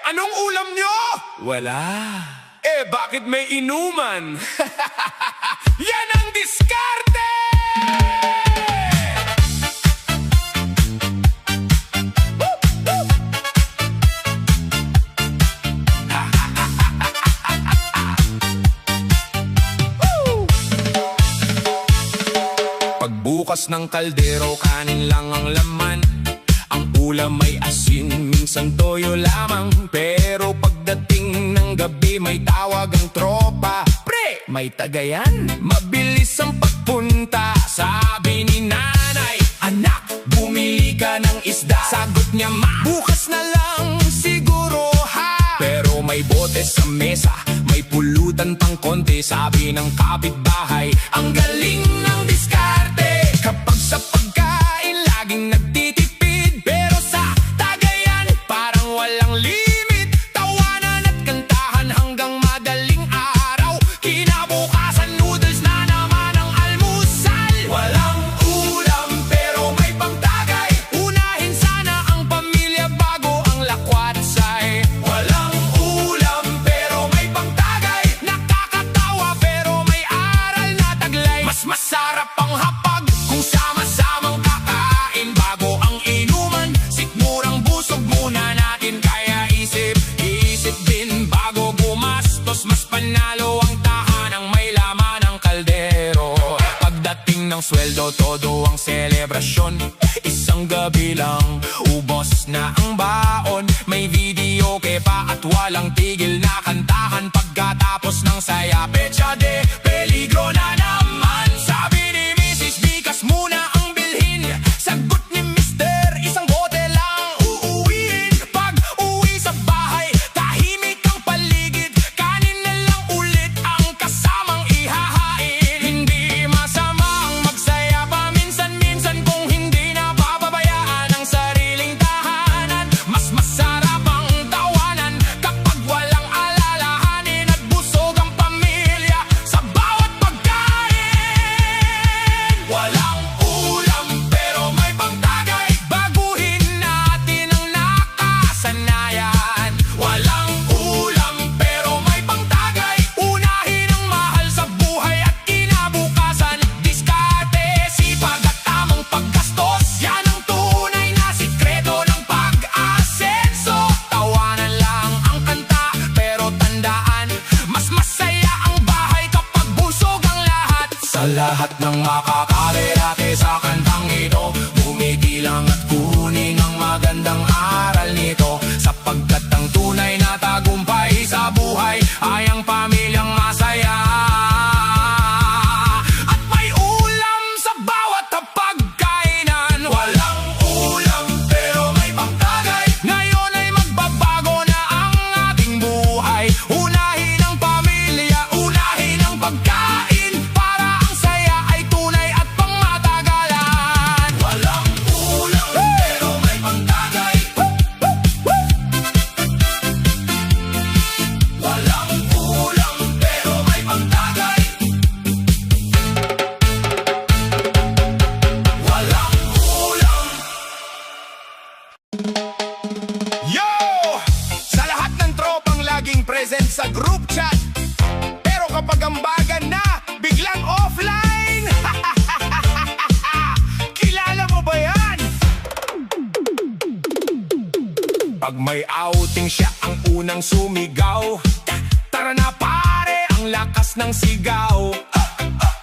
Anong ulam nyo? Wala. Bakit may inuman? Yan ang diskarte! Pagbukas ng kaldero, kanin lang ang laman. Ang ulam may asin, minsan toyo lamang. Pero pagdating ng gabi, may tawag ang tropa. Pre, may tagayan, mabilis ang pagpunta. Sabi ni nanay, anak, bumili ka ng isda. Sagot niya, ma, bukas na lang siguro ha. Pero may bote sa mesa, may pulutan pang konti. Sabi ng kapitbahay, ang galing ng diskarte. Kapag sa pagkain, laging nagtitipid. Pero sa tagayan, parang walang limit. Tawanan at kantahan hanggang madaling araw. Kinabukasan, noodles na naman ang almusal. Walang ulam pero may pangtagay. Unahin sana ang pamilya bago ang lakwatsay. Walang ulam pero may pangtagay. Nakakatawa pero may aral na taglay. Mas masarap ang hapag kung sama-samang kakain bago ang inuman. Sikmurang busog muna natin, kaya isip din bago gumastos. Mas panalo ang tahanang may laman ng kaldero. Pagdating ng sweldo, todo ang selebrasyon. Isang gabi lang, ubos na ang baon. May video pa at walang tigil na kantahan. Pagkatapos ng saya, pecha de peligro na naman. Sabi ni Mrs. Bikas, muna ang bilhin. Sagot ni Mr. isang bote lang uuwiin. Pag uwi sa bahay, tahimik ang paligid. Kanin na lang ulit ang kasamang ihahain. Hindi masama ang magsaya paminsan-minsan kung hindi napapabayaan ang sariling tahanan. Mas masarap ang tawanan kapag walang alalahanin at busog ang pamilya sa bawat pagkain. Walang ulam pero may pangtagay. Baguhin natin ang nakasanayan. Walang ulam pero may pangtagay. Unahin ang mahal sa buhay at kinabukasan. Diskarte, sipag at tamang paggastos. Yan ang tunay na sikreto ng pag-asenso. Tawanan lang ang kanta pero tandaan, mas masaya ang bahay kapag busog ang lahat. Sa lahat ng makakarelate sa kantang ito, bumitilang at kunin ang magandang aral nito. Sapagkat ang tunay na tagumpay sa buhay ay ang pamilyang masaya. At may ulam sa bawat pagkainan. Walang ulam pero may pangtagay. Ngayon ay magbabago na ang ating buhay. Unahin ang pamilya, unahin ang pagkain, para ang saya ay tunay at pangmatagalan. Walang ulam pero may pangtagay. Walang ulam pero may pangtagay. Walang ulam. Yo! Sa lahat ng tropang laging present sa group chat, pero kapag ambagan na, biglang offline. Kilala mo ba yan? Pag may outing, siya ang unang sumigaw. Tara na pare, ang lakas ng sigaw.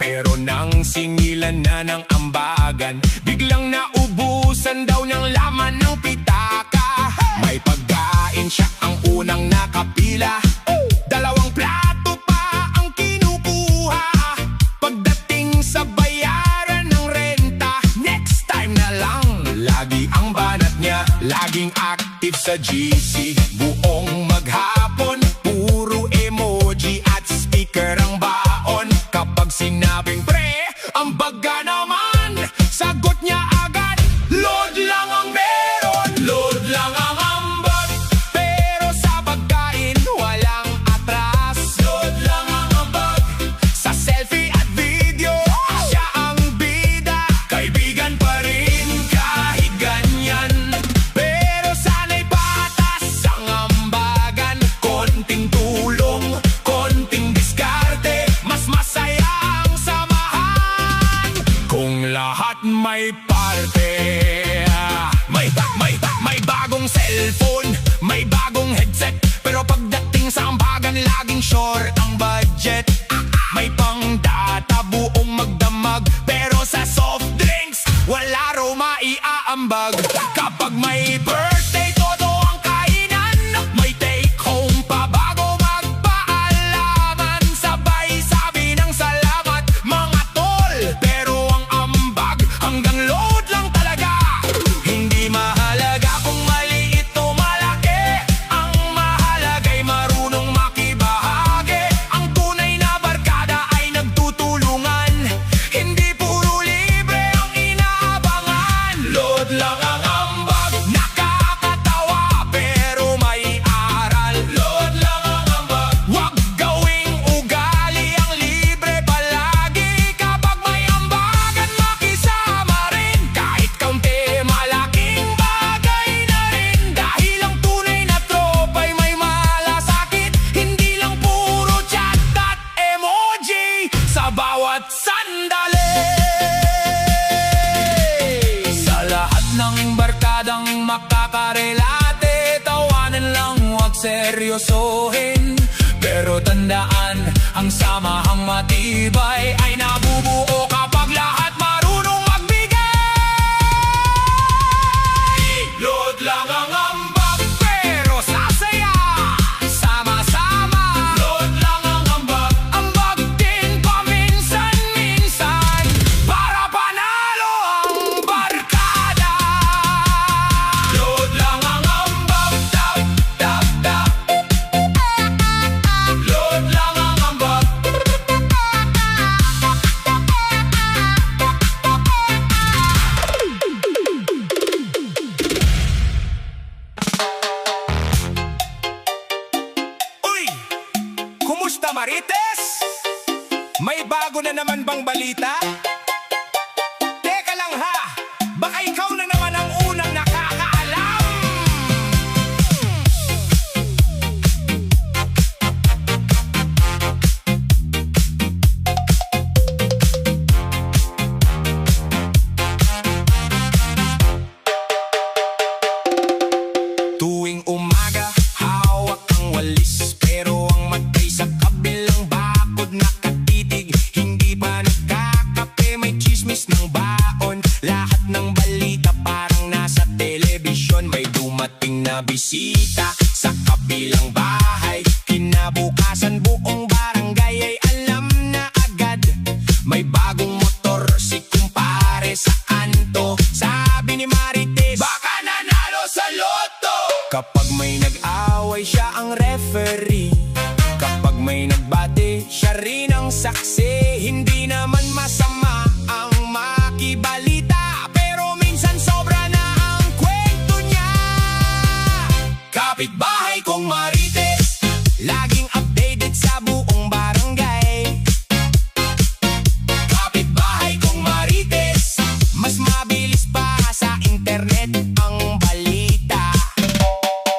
Pero nang singilan na ng ambagan, biglang naubusan daw ng laman ng pitaka. May pagkain, siya ang unang nakapila. Dalawang plato pa ang kinukuha. Pagdating sa bayaran ng renta, next time na lang. Lagi ang banat niya, laging active sa GC. Buong maghapon, puro emoji at speaker ang baon. Kapag sinabing pre, ang baga naman, sagot niya agad, load lang ang meron, load lang ang ambag. Pero sa pagkain, walang atras, load lang ang ambag. Sa selfie at video, siya ang bida. Kaibigan pa rin kahit ganyan, pero sana'y patas ang ambag. Kapag may birthday, todo ang kainan. May take home pa bago magpaalaman. Sabay sabi ng salamat mga tol. Pero ang ambag hanggang load lang talaga. Hindi mahalaga kung maliit o malaki. Ang mahalaga'y marunong makibahagi. Ang tunay na barkada ay nagtutulungan. Hindi puro libre ang inaabangan. Load lang ang ambag, nakakatawa pero may aral. Load lang ang ambag, wag gawing ugali ang libre palagi. Kapag may ambagan, makisama rin. Kahit kaunti, malaking bagay na rin. Dahil ang tunay na tropa'y may malasakit. Hindi lang puro chat at emoji sa bawat sandali. Sa lahat ng barkadang makakarelate, tawanan lang, huwag seryosohin. Pero tandaan, ang samahang matibay ay nabubuo kapag lahat marunong magbigay. Load lang ang ambag, pero sasaya. Sama-sama. Load lang ang ambag, ambag din paminsan-minsan. Para panalo ang barkada. Load lang ang ambag, tap, tap, tap. Load lang ang ambag. Uy! Kumusta, Marites? May bago na naman bang balita? Teka lang ha! Baka ikaw na naman ang unang nakakaalam! Tuwing umaga, hawak ang walis. Pero ang matay sa kabilang bakod nakatitig. Hindi pa nagkakape, may chismis ng baon. Lahat ng balita parang nasa telebisyon. May dumating na bisita sa kabilang bahay. Kinabukasan buong barangay ay alam na agad. May bagong motor si kumpare, saan to? Sabi ni Marites, baka nanalo sa loto. Kapag may nag-away, siya ang referee. Kapag may nagbati, siya rin ang saksi. Hindi naman masama ang makibalita, pero minsan sobra na ang kwento niya. Kapitbahay kong Marites, laging updated sa buong barangay. Kapitbahay kong Marites, mas mabilis pa sa internet ang balita.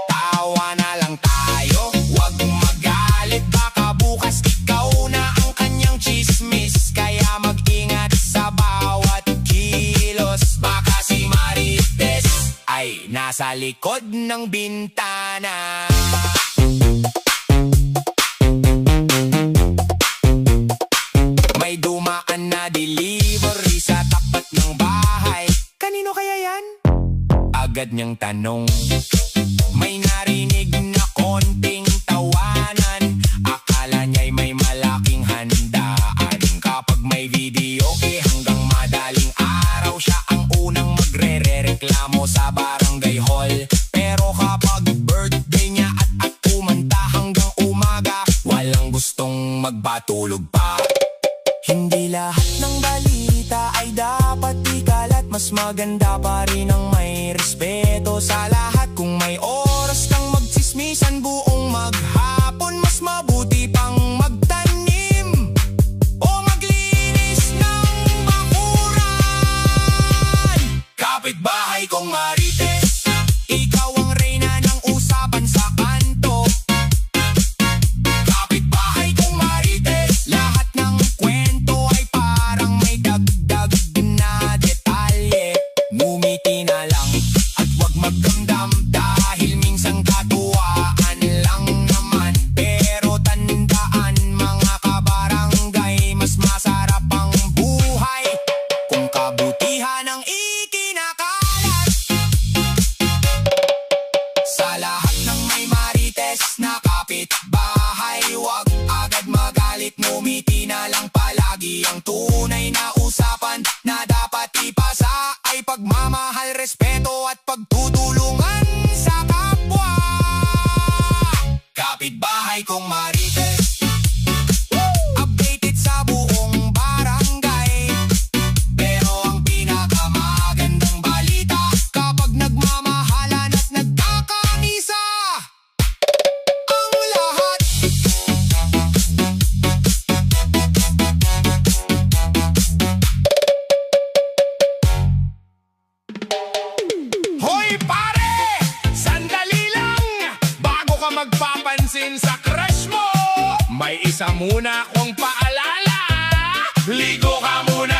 Tawa na lang tayo, wag magalit. Baka bukas ikaw na ang kanyang chismis. Kaya mag-ingat sa bawat kilos. Baka si Marites ay nasa likod ng bintana. May dumaan na delivery sa tapat ng bahay. Kanino kaya yan? Agad niyang tanong. May narinig na konting tawanan. Akala niya'y may malaking handaan. Kapag may video, hanggang madaling araw siya ang unang magre-reklamo sa barangay hall. Pero kapag birthday niya at kumanta hanggang umaga, walang gustong magpatulog pa. Hindi lahat ng balita ay dapat ikalat. Mas maganda pa rin ang may respeto sa lahat. Kung may oras kang magtsismisan buong maghapon, mas mabuti pang magtanim o maglinis ng bakuran. Kapitbahay kong Marites, ikaw ang reyna ng usapan sa kanto. Kapitbahay kong Marites, lahat ng kwento ay parang may dagdag na detalye. Ngumiti na lang at wag magdamdam. asin sa crush mo. May isa muna akong paalala, ligo ka muna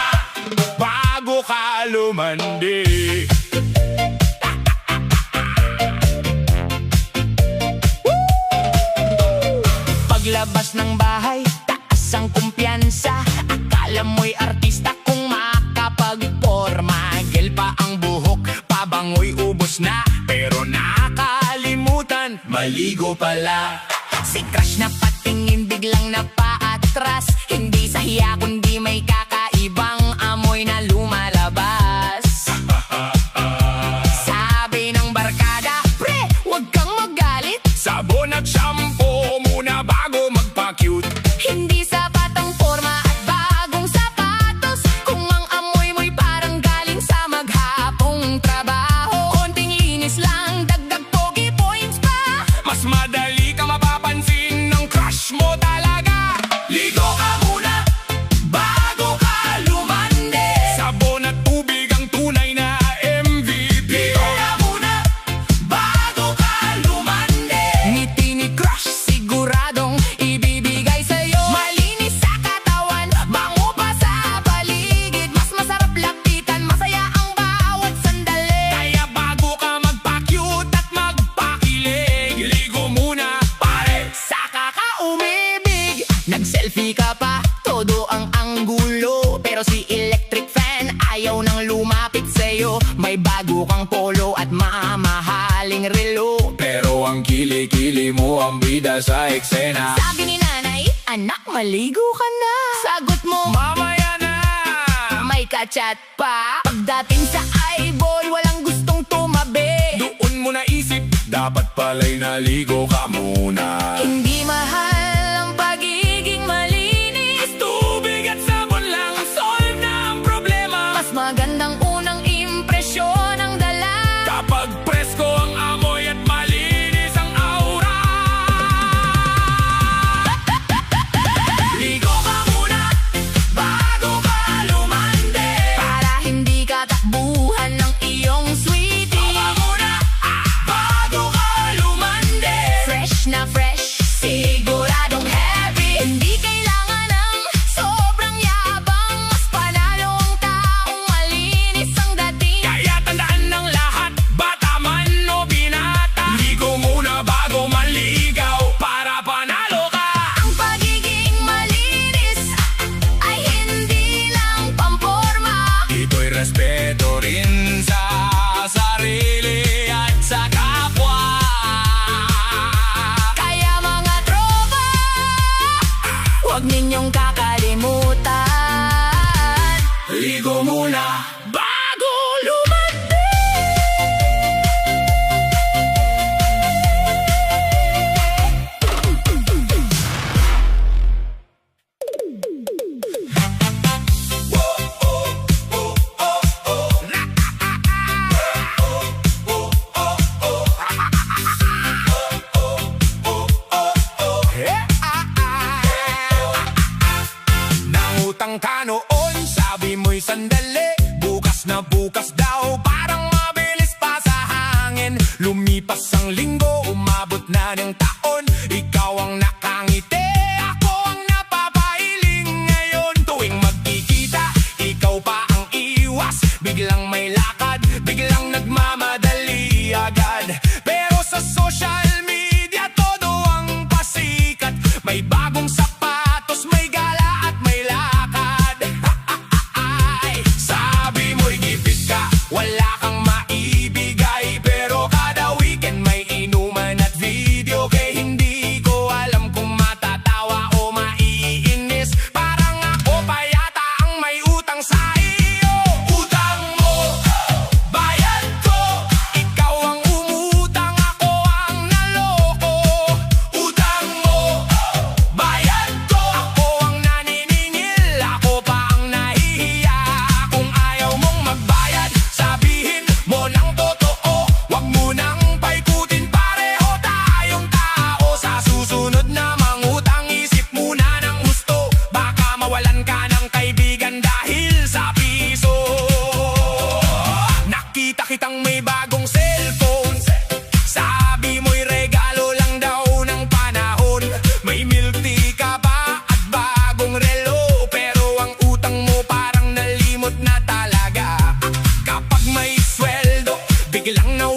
bago ka lumandi. Paglabas ng bahay, taas ang kumpiyansa. Akala mo'y artista kung makapagporma. Gel pa ang buhok, pabango'y ubos na. Pero nakalimutan, maligo pala. Si crush na patingin, biglang napaatras. Hindi sa hiya kundi may kakaibang amoy na lumalabas. Sabi ng barkada, pre, huwag kang magalit. Sabon at shampoo muna bago magpa-cute. Hindi sapat ang forma at bagong sapatos kung ang amoy mo'y parang galing sa maghapong trabaho. Konting linis lang, dagdag pogi points pa. Mas madali ka mapapansin ng crush mo talaga. Ligo ka muna bago ka lumandi. Sabon at tubig ang tunay na MVP. Ligo ka muna bago ka lumandi. Ngiti ni crush siguradong ibibigay sa'yo. Malinis sa katawan, bango pa sa paligid. Mas masarap lapitan, masaya ang bawat sandali. Kaya bago ka magpa-cute at magpakilig, ligo muna pare, saka ka umibig. Nag-selfie ka pa, todo ang anggulo. Pero si electric fan ayaw nang lumapit sa'yo. May bago kang polo at mamahaling relo. Pero ang kili-kili mo ang bida sa eksena. Sabi ni nanay, anak maligo ka na. Sagot mo, mamaya na. May kachat pa. Pagdating sa eyeball, walang gustong tumabi. Doon mo naisip, dapat pala'y naligo ka muna. Hindi mahal ang pagiging malinis. Tubig at sabon lang solve na ang problema. Mas magandang unang impresyon ang dala kapag presko ang amoy at malinis ang aura. Ligo ka muna bago ka lumandi, para hindi ka takbuhan ng iyong sweetie. Ligo ka muna bago ka lumandi. Fresh na fresh, siguradong happy. Hindi kailangan ng sobrang yabang. Mas panalo ang taong malinis ang dating. Kaya tandaan ng lahat, bata man o binata, ligo muna bago maligaw para panalo ka. Ang pagiging malinis ay hindi lang pamporma. Ito'y respeto rin sa sarili at sa kapwa. Kaya mga tropa, huwag ninyong kakalimutan, ligo muna bago lumandi. Nangutang ka noon, sabi mo'y sandali. Bukas na bukas daw, parang mabilis pa sa hangin. Lumipas ang linggo, umabot na ng taon. Ikaw ang nakangiti, ako ang napapailing ngayon. Tuwing magkikita, ikaw pa ang iwas. Biglang may lakad, biglang nagmamadali agad. Pero sa social media, todo ang pasikat. May bagong sapatos, may gala at may lakad. Sabi mo'y gipit ka, wala kang maibigay. Pero kada weekend may inuman at video. Kaya hindi ko alam kung matatawa o maiinis. Parang ako pa yata ang may utang sa iyo. Utang mo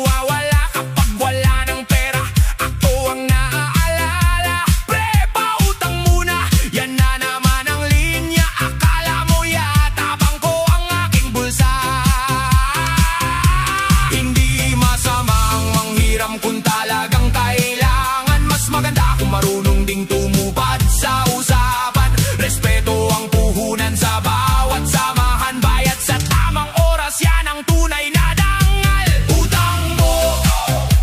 nawawala kapag wala ng pera. Ako ang naaalala. Pre, pautang muna, yan na naman ang linya. Akala mo yata bangko ang aking bulsa. Hindi masama ang manghiram kung talagang kailangan. Mas maganda kung marunong ding tumupad sa usapan. Respeto ang puhunan sa bawat samahan. Bayad sa tamang oras, yan ang tunay na dangal. Utang mo,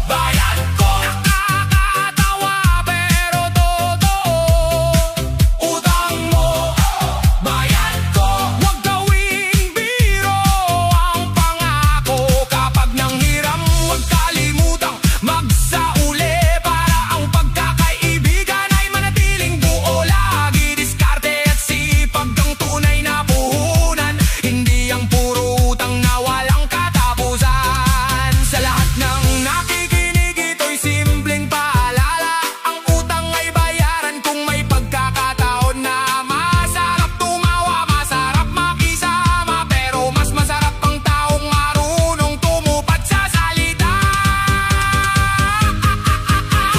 bayad ko. Nakakatawa pero totoo. Utang mo, bayad ko. Huwag gawing biro ang pangako. Kapag nanghiram, huwag kalimutang magsauli. Para ang pagkakaibigan ay manatiling buo. Lagi diskarte at sipag ang tunay na puhunan. Hindi ang puro utang na walang katapusan. Sa lahat ng nakikinig, ito'y simpleng paalala. Ang utang ay bayaran kung may pagkakataon na masarap tumawa, masarap makisama. Pero mas masarap ang taong marunong tumupad sa salita.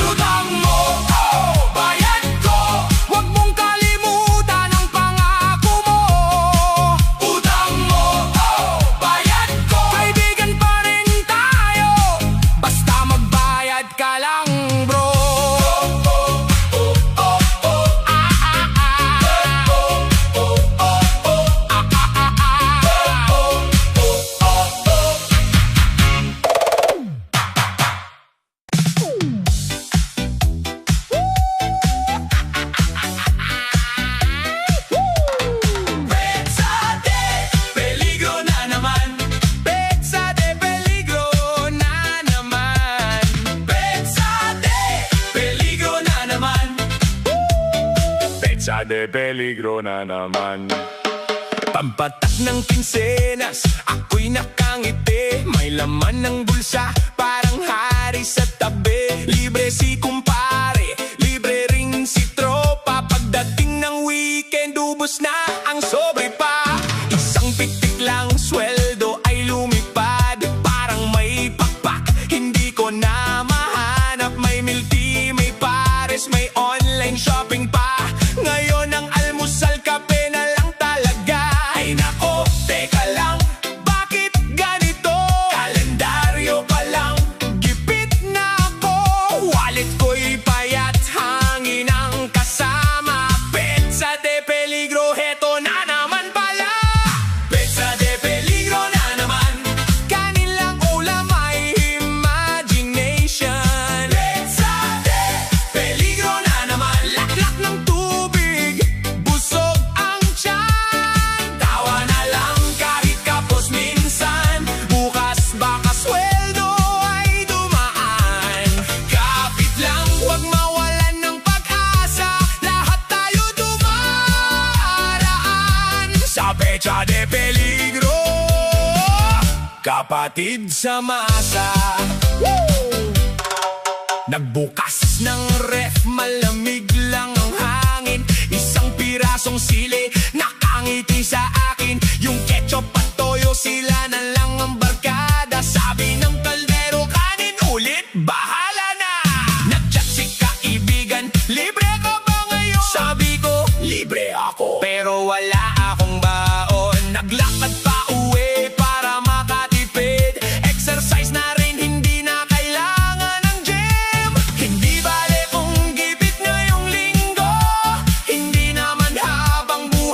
Utang mo, bayad ko. Huwag mong kalimutan ang pangako mo. Utang mo, bayad ko. Kaibigan pa rin tayo, basta magbayad ka lang, bro. Petsa de peligro na naman. Petsa de peligro na naman. Petsa de peligro na naman. Petsa de peligro na naman. Pampatak ng kinsenas, ako'y nakangiti. May laman ng bulsa, parang hari sa tabi. Libre si kumpare, libre ring si tropa. Pagdating ng weekend, ubos na ang sobre pa. Isang pitik lang sweldo ay lumipad. Parang may pakpak, hindi ko na mahanap. May milk tea, may pares, may online shopping pa. Ngayon ang almusal, kape na lang talaga. Ay nako, teka lang, bakit ganito? Kalendaryo pa lang, gipit na ako. Wallet ko'y payat, hangin ang kasama. Petsa de peligro, heto na naman pala. Petsa de peligro na naman. Kanilang ulam ay imagination. Petsa de peligro na naman. Laklak ng tubig, busog ang tiyan. Tawa na lang kahit kapos minsan. Bukas baka sweldo ay dumaan. Kapit lang, huwag mawalan ng pag-asa. Lahat tayo dumaraan sa petsa de peligro. Kapatid sa masa. Nagbukas ng ref, malamig lang ang hangin. Isang pirasong sili, nakangiti sa akin. Yung ketchup at toyo, sila na lang ang barkada. Sabi ng kaldero, kanin ulit, bahala na. Nagchat si kaibigan, libre ka ba ngayon? Sabi ko, libre ako, pero wala akong baon. Naglakad pa uwi para makatipid. Exercise na rin, hindi na kailangan ng gym. Hindi bale kung gipit ngayong linggo. Hindi naman habang buhay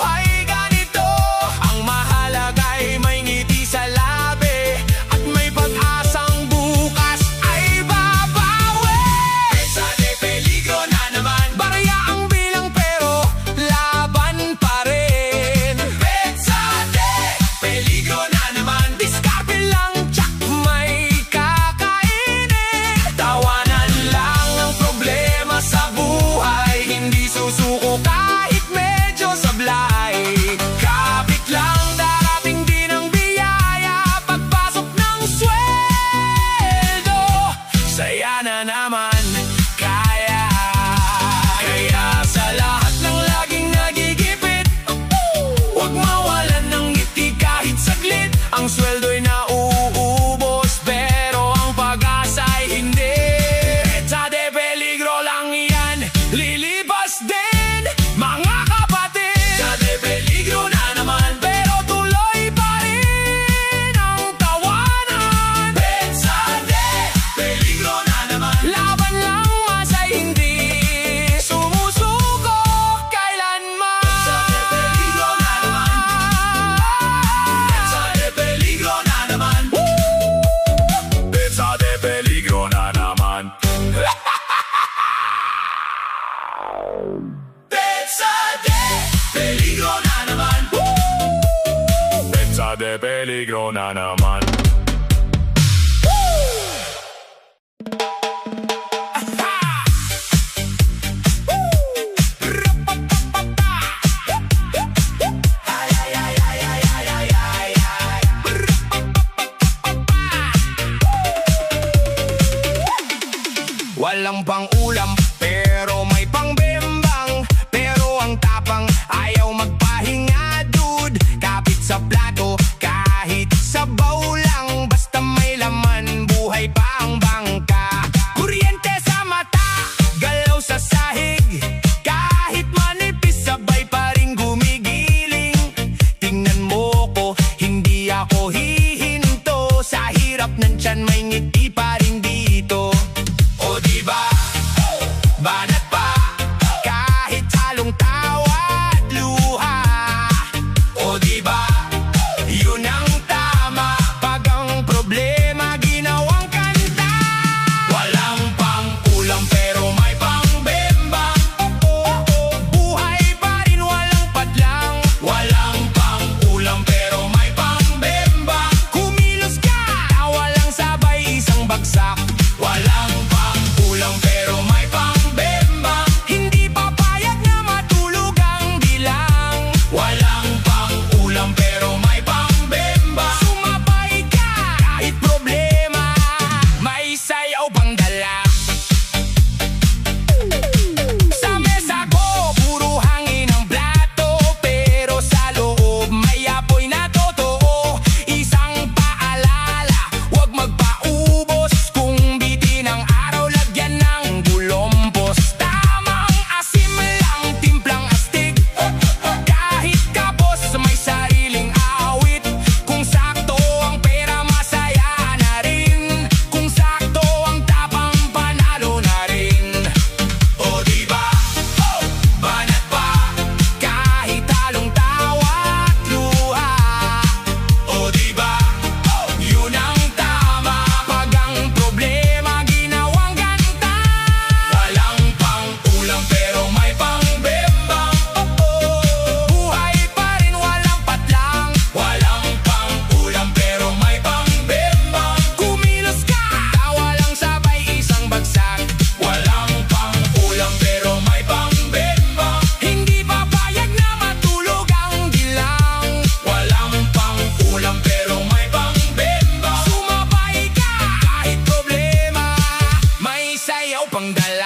may peligro na naman. Walang pang-ulam, pero may pang-bembang. Pero ang tapang, ayaw magpahinga, dude. Kapit sa plato, kahit sabaw lang. Basta may laman, buhay pa ang bangka. Kuryente sa mata, galaw sa sahig. Kahit manipis, sabay pa rin gumigiling. Tingnan mo ko, hindi ako hihinto. Sa hirap ng tiyan, may ngiti pa rin dito. O diba, banat pa, kahit halong tawa at luha. O diba, yun ang tama, pag ang problema ginawang kanta. Walang pang-ulam pero may pang-bembang. Buhay pa rin walang padlang. Walang pang-ulam pero may pang-bembang. Kumilos ka, tawa lang sabay isang bagsak. Walang pang-ulam pero may pang-bembang. Hindi papayag na matulog ang bilang. Walang pang-ulam pero may pang-bembang. Sumabay ka kahit problema, may sayaw pang dala. Sa mesa ko, puro hangin ang plato. Pero sa loob, may apoy na totoo. Isang paalala, huwag magpaubos. Kung bitin ang araw, lagyan ng bulumpos. Tamang asim lang, timplang astig. Kahit kapos, may sariling awit. Kung sakto ang pera, masaya na rin. Kung sakto ang tapang, panalo na rin. O diba, banat pa, kahit halong tawa at luha. O diba, yun ang tama, pag ang problema ginawang kanta. Walang pang-ulam pero may pang-bembang. Buhay pa rin walang patlang. Walang pang-ulam pero may pang-bembang. Kumilos ka, tawa lang sabay isang bagsak. Walang pang-ulam pero may pang-bembang. Hindi papayag na matulog ang bilang. Walang pang-ulam pero may pang-bembang. Sumabay ka kahit problema, may sayaw pang dala.